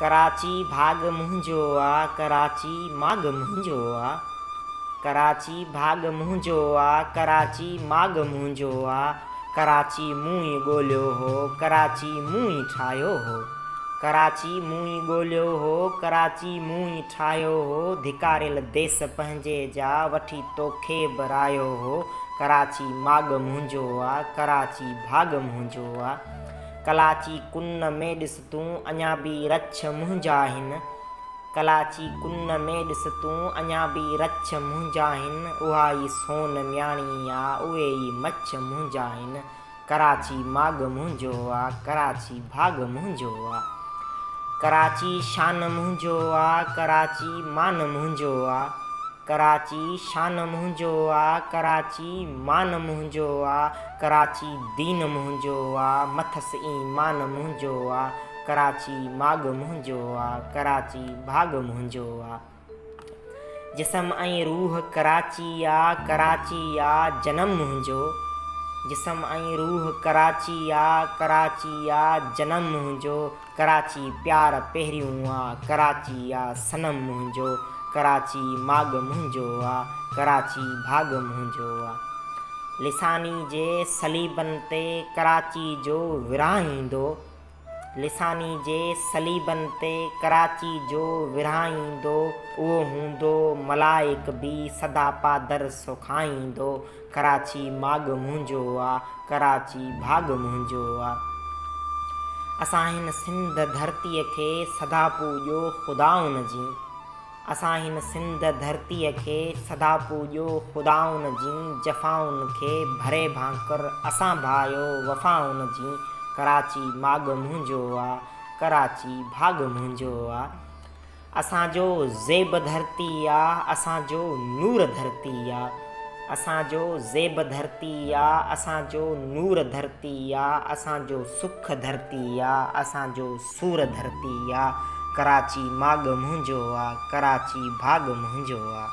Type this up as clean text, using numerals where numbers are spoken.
कराची भाग मुंहिंजो आ, कराची माग मुंहिंजो आ। कराची भाग मुंहिंजो आ, कराची माग मुंहिंजो आ। कराची मूं ई ॻोल्हियो हो, कराची मूं ई ठाहियो हो। कराची मूं ई ॻोल्हियो हो, कराची मूं ई ठाहियो हो। धिकारियल देस पंहिंजे जा वठी तोखे बरायो हो। कराची माग मुंहिंजो आ, कराची भाग मुंहिंजो आ। कलाची कुन में ॾिस तूं अञा बि रछ मुंहिंजा आहिनि। कलाची कुन में ॾिस तूं अञा बि रछ मुंहिंजा आहिनि। उहा ई सोन म्याणी आ, उहे ई मछ मुंहिंजा आहिनि। कराची माग मुंहिंजो आ, कराची भाग मुंहिंजो आ। कराची शान मुंहिंजो आ, कराची मान मुंहिंजो आ। कराची शान मुंहिंजो आ, कराची मान मुंहिंजो आ। कराची दीन मुंहिंजो आ, मथसि ईमान मुंहिंजो आ। कराची माग मुंहिंजो आ, कराची भाग मुंहिंजो आ। जिस्म ऐं रूह कराची आ, कराची आ जनम मुंहिंजो। जिस्म ऐं रूह कराची आ, कराची आ जनम मुंहिंजो। कराची प्यार पहिरियों आ, कराची आ सनम मुंहिंजो। कराची माग मुंहिंजो आ, कराची भाग मुंहिंजो आ। लिसानी जे सलीबनि ते कराची जो विरहाईंदो। लिसानी जे सलीबनि ते कराची जो विरहाईंदो। उहो हूंदो मलाइक बि सदा पादर सुखाईंदो। कराची माग मुंहिंजो आ, कराची भाग मुंहिंजो आ। असां हिन सिंध धरतीअ खे सदा पूॼो ख़ुदाउनि जी। असां हिन सिंध धरतीअ खे सदा पूॼो ख़ुदाउनि जी। जफ़ाउनि खे भरे भांकुर असां भायो वफ़ाउनि जी। कराची माग मुंहिंजो आ, कराची भाग मुंहिंजो आ। असांजो ज़ेब धरती आ, असांजो नूर धरती आ। असांजो ज़ेब धरती आ, असांजो नूर धरती आ। असांजो सुख धरती आ, असांजो सूर धरती आ। कराची माग मुंहिंजो आ, कराची भाग मुंहिंजो आ।